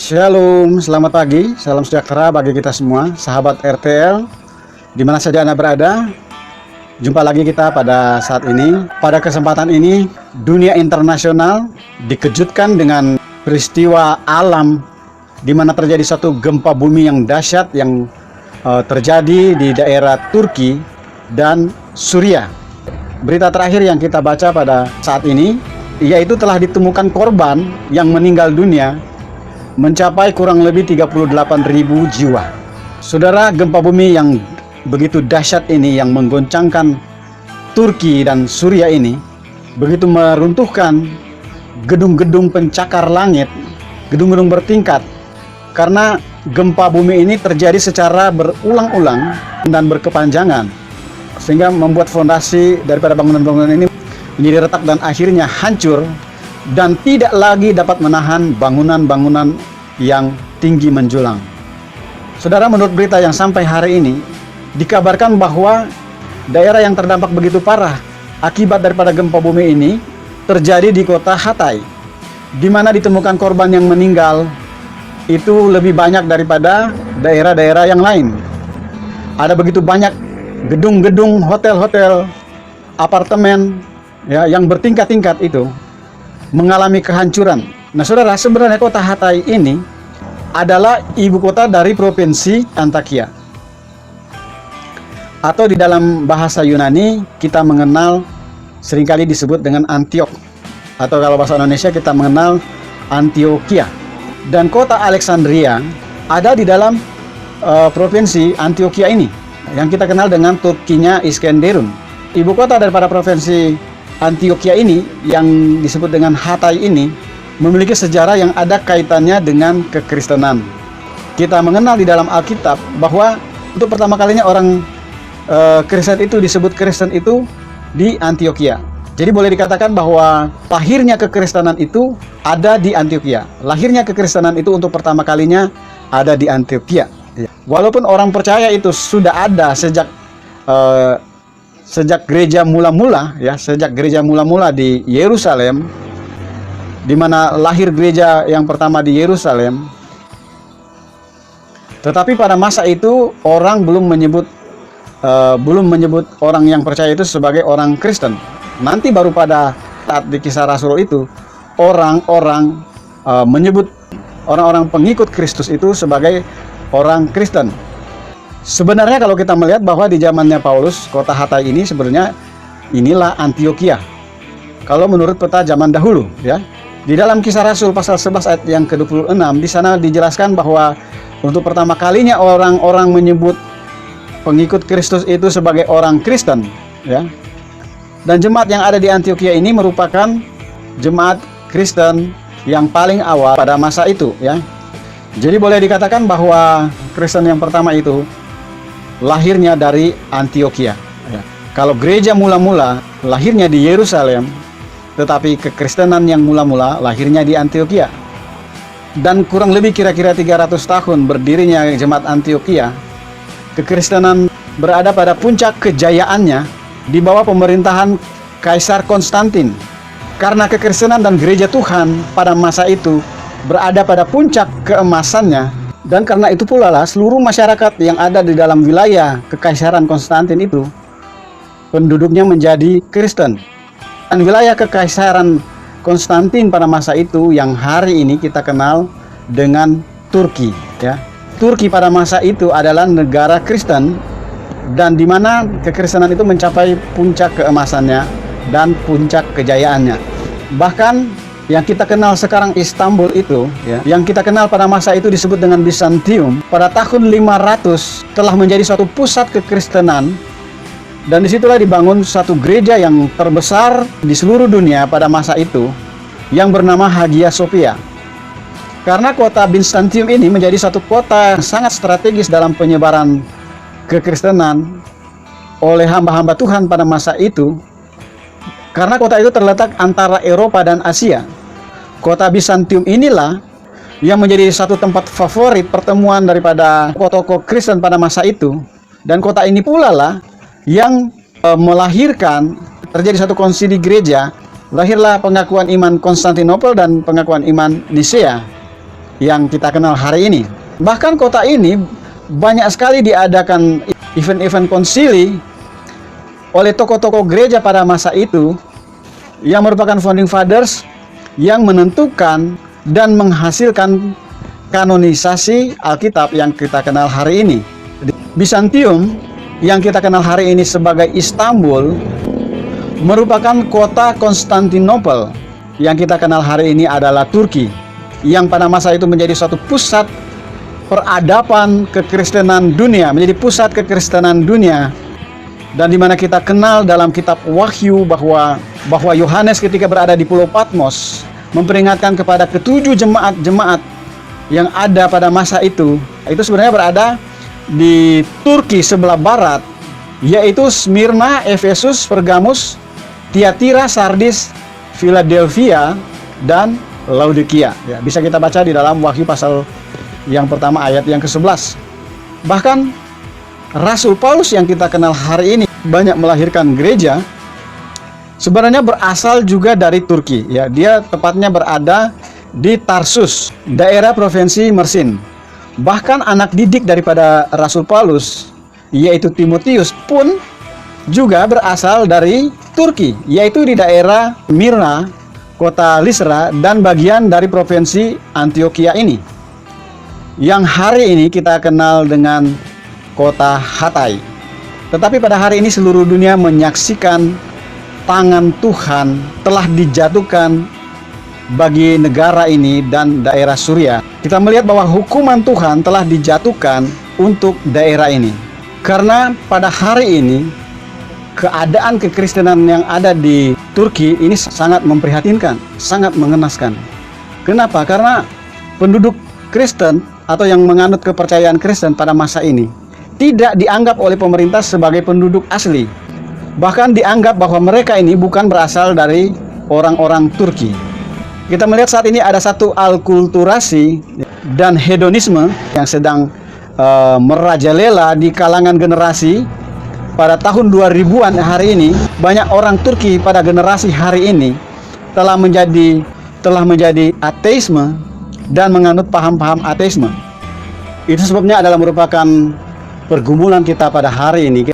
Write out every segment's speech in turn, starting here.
Shalom, selamat pagi, salam sejahtera bagi kita semua, sahabat RTL, di mana saja Anda berada. Jumpa lagi kita pada saat ini. Pada kesempatan ini, dunia internasional dikejutkan dengan peristiwa alam di mana terjadi satu gempa bumi yang dahsyat yang terjadi di daerah Turki dan Suriah. Berita terakhir yang kita baca pada saat ini, yaitu telah ditemukan korban yang meninggal dunia mencapai kurang lebih 38.000 jiwa. Saudara, gempa bumi yang begitu dahsyat ini yang menggoncangkan Turki dan Suriah ini begitu meruntuhkan gedung-gedung pencakar langit, gedung-gedung bertingkat, karena gempa bumi ini terjadi secara berulang-ulang dan berkepanjangan, sehingga membuat fondasi daripada bangunan-bangunan ini menjadi retak dan akhirnya hancur dan tidak lagi dapat menahan bangunan-bangunan yang tinggi menjulang. Saudara, menurut berita yang sampai hari ini, dikabarkan bahwa daerah yang terdampak begitu parah akibat daripada gempa bumi ini terjadi di kota Hatay, di mana ditemukan korban yang meninggal itu lebih banyak daripada daerah-daerah yang lain. Ada begitu banyak gedung-gedung, hotel-hotel, apartemen yang bertingkat-tingkat itu mengalami kehancuran. Nah, saudara, sebenarnya kota Hatay ini adalah ibu kota dari provinsi Antakya, atau di dalam bahasa Yunani kita mengenal seringkali disebut dengan Antiok, atau kalau bahasa Indonesia kita mengenal Antioquia. Dan kota Alexandria ada di dalam provinsi Antioquia ini yang kita kenal dengan Turkinya Iskenderun. Ibu kota daripada provinsi Antioquia ini yang disebut dengan Hatay ini memiliki sejarah yang ada kaitannya dengan kekristenan. Kita mengenal di dalam Alkitab bahwa untuk pertama kalinya orang Kristen itu disebut Kristen itu di Antioquia. Jadi boleh dikatakan bahwa lahirnya kekristenan itu ada di Antioquia. Lahirnya kekristenan itu untuk pertama kalinya ada di Antioquia. Walaupun orang percaya itu sudah ada sejak gereja mula-mula di Yerusalem, di mana lahir gereja yang pertama di Yerusalem. Tetapi pada masa itu orang belum menyebut orang yang percaya itu sebagai orang Kristen. Nanti baru pada saat di Kisah Rasul itu orang-orang menyebut orang-orang pengikut Kristus itu sebagai orang Kristen. Sebenarnya kalau kita melihat bahwa di zamannya Paulus, kota Hatay ini sebenarnya inilah Antioquia. Kalau menurut peta zaman dahulu, ya. Di dalam Kisah Rasul pasal 11 ayat yang ke-26, di sana dijelaskan bahwa untuk pertama kalinya orang-orang menyebut pengikut Kristus itu sebagai orang Kristen, ya. Dan jemaat yang ada di Antioquia ini merupakan jemaat Kristen yang paling awal pada masa itu, ya. Jadi boleh dikatakan bahwa Kristen yang pertama itu lahirnya dari Antioquia, ya. Kalau gereja mula-mula lahirnya di Yerusalem, tetapi kekristenan yang mula-mula lahirnya di Antioquia. Dan kurang lebih kira-kira 300 tahun berdirinya jemaat Antioquia, kekristenan berada pada puncak kejayaannya di bawah pemerintahan Kaisar Konstantin. Karena kekristenan dan gereja Tuhan pada masa itu berada pada puncak keemasannya, dan karena itu pula lah seluruh masyarakat yang ada di dalam wilayah Kekaisaran Konstantin itu penduduknya menjadi Kristen. Dan wilayah Kekaisaran Konstantin pada masa itu yang hari ini kita kenal dengan Turki, ya. Turki pada masa itu adalah negara Kristen, dan di mana kekristenan itu mencapai puncak keemasannya dan puncak kejayaannya. Bahkan yang kita kenal sekarang Istanbul itu, ya, yang kita kenal pada masa itu disebut dengan Bizantium, pada tahun 500 telah menjadi suatu pusat kekristenan, dan disitulah dibangun satu gereja yang terbesar di seluruh dunia pada masa itu yang bernama Hagia Sophia. Karena kota Bizantium ini menjadi satu kota yang sangat strategis dalam penyebaran kekristenan oleh hamba-hamba Tuhan pada masa itu, karena kota itu terletak antara Eropa dan Asia. Kota Bizantium inilah yang menjadi satu tempat favorit pertemuan daripada tokoh-tokoh Kristen pada masa itu, dan kota ini pula lah yang melahirkan terjadi satu konsili gereja, lahirlah pengakuan iman Konstantinopel dan pengakuan iman Nisea. yang kita kenal hari ini. Bahkan kota ini banyak sekali diadakan event-event konsili oleh tokoh-tokoh gereja pada masa itu yang merupakan founding fathers yang menentukan dan menghasilkan kanonisasi Alkitab yang kita kenal hari ini. Bizantium yang kita kenal hari ini sebagai Istanbul merupakan kota Konstantinopel yang kita kenal hari ini adalah Turki, yang pada masa itu menjadi suatu pusat peradaban kekristenan dunia, menjadi pusat kekristenan dunia. Dan di mana kita kenal dalam kitab Wahyu bahwa Yohanes ketika berada di Pulau Patmos memperingatkan kepada ketujuh jemaat-jemaat yang ada pada masa itu sebenarnya berada di Turki sebelah barat, yaitu Smyrna, Efesus, Pergamus, Tiatira, Sardis, Philadelphia, dan Laodikia. Ya, bisa kita baca di dalam Wahyu pasal yang pertama ayat yang ke-11. Bahkan Rasul Paulus yang kita kenal hari ini banyak melahirkan gereja sebenarnya berasal juga dari Turki. Ya, dia tepatnya berada di Tarsus, daerah provinsi Mersin. Bahkan anak didik daripada Rasul Paulus, yaitu Timotius pun juga berasal dari Turki, yaitu di daerah Smyrna, kota Listra, dan bagian dari provinsi Antioquia ini, yang hari ini kita kenal dengan kota Hatay. Tetapi pada hari ini seluruh dunia menyaksikan tangan Tuhan telah dijatuhkan bagi negara ini dan daerah Suriah. Kita melihat bahwa hukuman Tuhan telah dijatuhkan untuk daerah ini. Karena pada hari ini keadaan kekristenan yang ada di Turki ini sangat memprihatinkan, sangat mengenaskan. Kenapa? Karena penduduk Kristen atau yang menganut kepercayaan Kristen pada masa ini tidak dianggap oleh pemerintah sebagai penduduk asli. Bahkan dianggap bahwa mereka ini bukan berasal dari orang-orang Turki. Kita melihat saat ini ada satu alkulturasi dan hedonisme yang sedang merajalela di kalangan generasi pada tahun 2000-an hari ini. Banyak orang Turki pada generasi hari ini telah menjadi ateisme dan menganut paham-paham ateisme. Itu sebabnya adalah merupakan pergumulan kita pada hari ini.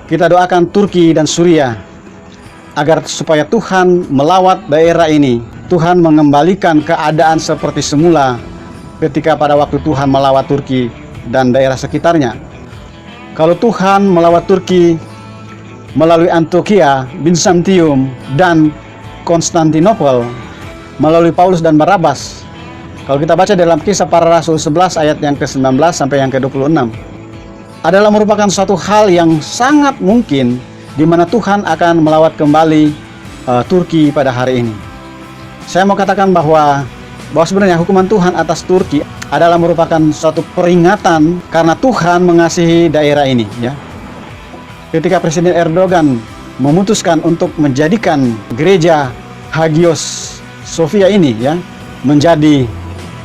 Kita doakan Turki dan Suriah agar supaya Tuhan melawat daerah ini. Tuhan mengembalikan keadaan seperti semula ketika pada waktu Tuhan melawat Turki dan daerah sekitarnya. Kalau Tuhan melawat Turki melalui Antioquia, Bizantium, dan Konstantinopel melalui Paulus dan Barnabas, kalau kita baca dalam Kisah Para Rasul 11 ayat yang ke-19 sampai yang ke-26, adalah merupakan suatu hal yang sangat mungkin di mana Tuhan akan melawat kembali Turki pada hari ini. Saya mau katakan bahwa sebenarnya hukuman Tuhan atas Turki adalah merupakan suatu peringatan karena Tuhan mengasihi daerah ini. Ya, ketika Presiden Erdogan memutuskan untuk menjadikan gereja Hagios Sophia ini ya menjadi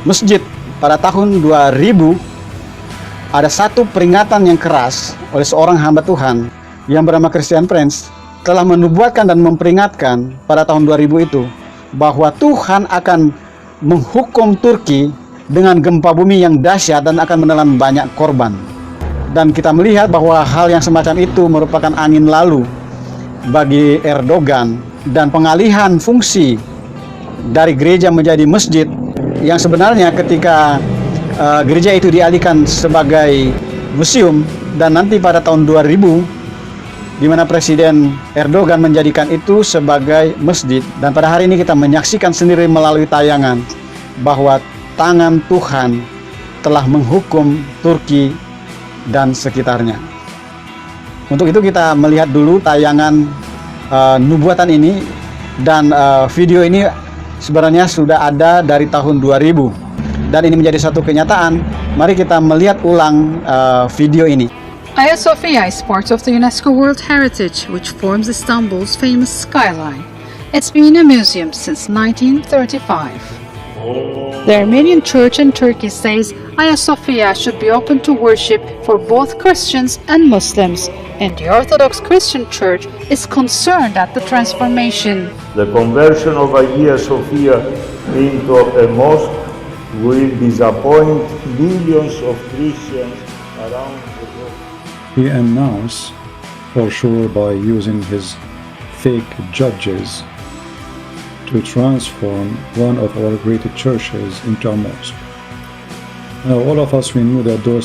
masjid pada tahun 2000, ada satu peringatan yang keras oleh seorang hamba Tuhan yang bernama Christian Prince telah menubuatkan dan memperingatkan pada tahun 2000 itu bahwa Tuhan akan menghukum Turki dengan gempa bumi yang dahsyat dan akan menelan banyak korban. Dan kita melihat bahwa hal yang semacam itu merupakan angin lalu bagi Erdogan dan pengalihan fungsi dari gereja menjadi masjid, yang sebenarnya ketika gereja itu dialihkan sebagai museum, dan nanti pada tahun 2000 di mana Presiden Erdogan menjadikan itu sebagai masjid. Dan pada hari ini kita menyaksikan sendiri melalui tayangan bahwa tangan Tuhan telah menghukum Turki dan sekitarnya. Untuk itu kita melihat dulu tayangan nubuatan ini, dan video ini sebenarnya sudah ada dari tahun 2000. Dan ini menjadi satu kenyataan. Mari kita melihat ulang video ini. Hagia Sophia is part of the UNESCO World Heritage, which forms Istanbul's famous skyline. It's been a museum since 1935. The Armenian Church in Turkey says Hagia Sophia should be open to worship for both Christians and Muslims, and the Orthodox Christian Church is concerned at the transformation. The conversion of Hagia Sophia into a mosque will disappoint millions of Christians around the world. He announced, for sure, by using his fake judges to transform one of our greatest churches into a mosque. Now, all of us, we knew that the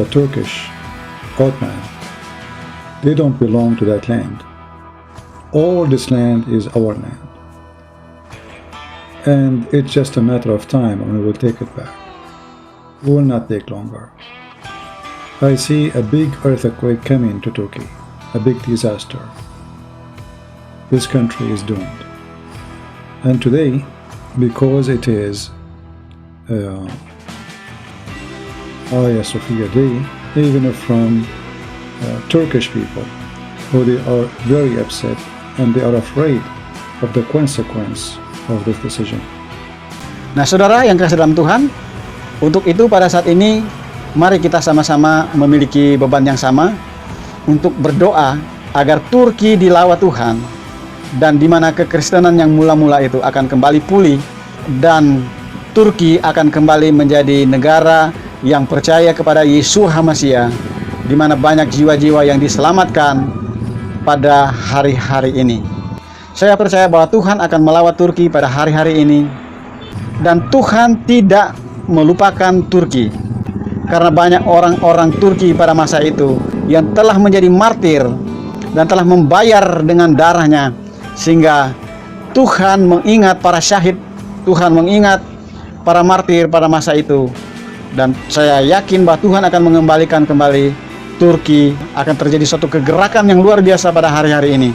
Turkish Ottoman, they don't belong to that land. All this land is our land. And it's just a matter of time and we will take it back. It will not take longer. I see a big earthquake coming to Turkey, a big disaster. This country is doomed. And today, because it is Hagia Sophia Day, even from Turkish people, who they are very upset and they are afraid of the consequence of this decision. Nah, saudara yang kasih dalam Tuhan, untuk itu pada saat ini mari kita sama-sama memiliki beban yang sama untuk berdoa agar Turki dilawat Tuhan, dan di mana kekristenan yang mula-mula itu akan kembali pulih dan Turki akan kembali menjadi negara yang percaya kepada Yeshua HaMashiach, di mana banyak jiwa-jiwa yang diselamatkan pada hari-hari ini. Saya percaya bahwa Tuhan akan melawat Turki pada hari-hari ini, dan Tuhan tidak melupakan Turki, karena banyak orang-orang Turki pada masa itu yang telah menjadi martir dan telah membayar dengan darahnya, sehingga Tuhan mengingat para syahid, Tuhan mengingat para martir pada masa itu. Dan saya yakin bahwa Tuhan akan mengembalikan kembali Turki. Akan terjadi suatu kegerakan yang luar biasa pada hari-hari ini,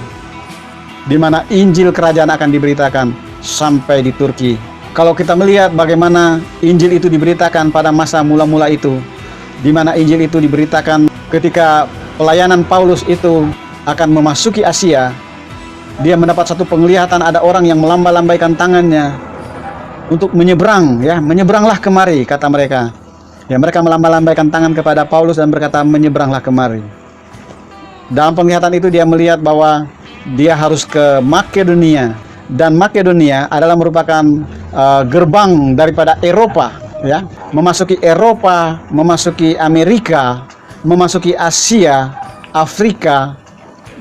di mana Injil kerajaan akan diberitakan sampai di Turki. Kalau kita melihat bagaimana Injil itu diberitakan pada masa mula-mula itu, di mana Injil itu diberitakan ketika pelayanan Paulus itu akan memasuki Asia, dia mendapat satu penglihatan, ada orang yang melamba-lambaikan tangannya untuk menyeberang, ya, menyeberanglah kemari, kata mereka. Ya, mereka melamba-lambaikan tangan kepada Paulus dan berkata, menyeberanglah kemari. Dalam penglihatan itu dia melihat bahwa dia harus ke Makedonia, dan Makedonia adalah merupakan gerbang daripada Eropa, ya, memasuki Eropa, memasuki Amerika, memasuki Asia, Afrika,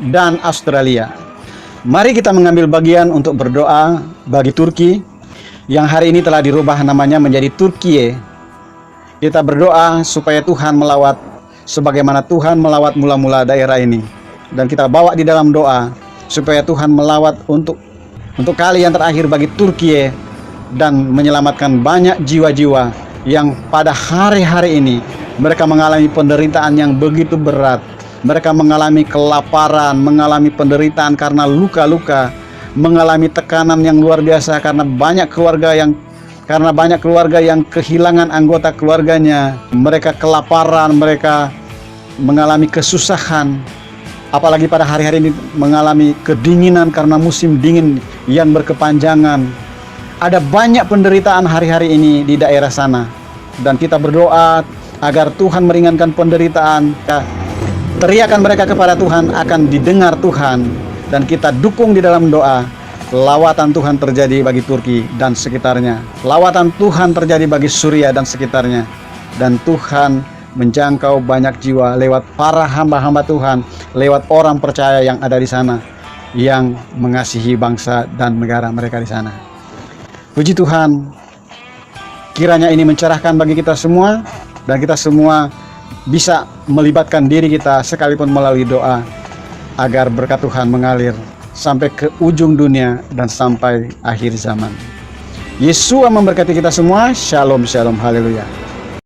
dan Australia. Mari kita mengambil bagian untuk berdoa bagi Turki yang hari ini telah dirubah namanya menjadi Turkiye. Kita berdoa supaya Tuhan melawat sebagaimana Tuhan melawat mula-mula daerah ini, dan kita bawa di dalam doa supaya Tuhan melawat untuk kali yang terakhir bagi Turkiye, dan menyelamatkan banyak jiwa-jiwa yang pada hari-hari ini mereka mengalami penderitaan yang begitu berat. Mereka mengalami kelaparan, mengalami penderitaan karena luka-luka, mengalami tekanan yang luar biasa karena banyak keluarga yang kehilangan anggota keluarganya. Mereka kelaparan, mereka mengalami kesusahan. Apalagi pada hari-hari ini mengalami kedinginan karena musim dingin yang berkepanjangan. Ada banyak penderitaan hari-hari ini di daerah sana, dan kita berdoa agar Tuhan meringankan penderitaan. Teriakan mereka kepada Tuhan akan didengar Tuhan, dan kita dukung di dalam doa. Lawatan Tuhan terjadi bagi Turki dan sekitarnya. Lawatan Tuhan terjadi bagi Suriah dan sekitarnya. Dan Tuhan menjangkau banyak jiwa lewat para hamba-hamba Tuhan, lewat orang percaya yang ada di sana, yang mengasihi bangsa dan negara mereka di sana. Puji Tuhan, kiranya ini mencerahkan bagi kita semua, dan kita semua bisa melibatkan diri kita sekalipun melalui doa, agar berkat Tuhan mengalir sampai ke ujung dunia dan sampai akhir zaman. Yesus memberkati kita semua. Shalom, shalom, haleluya.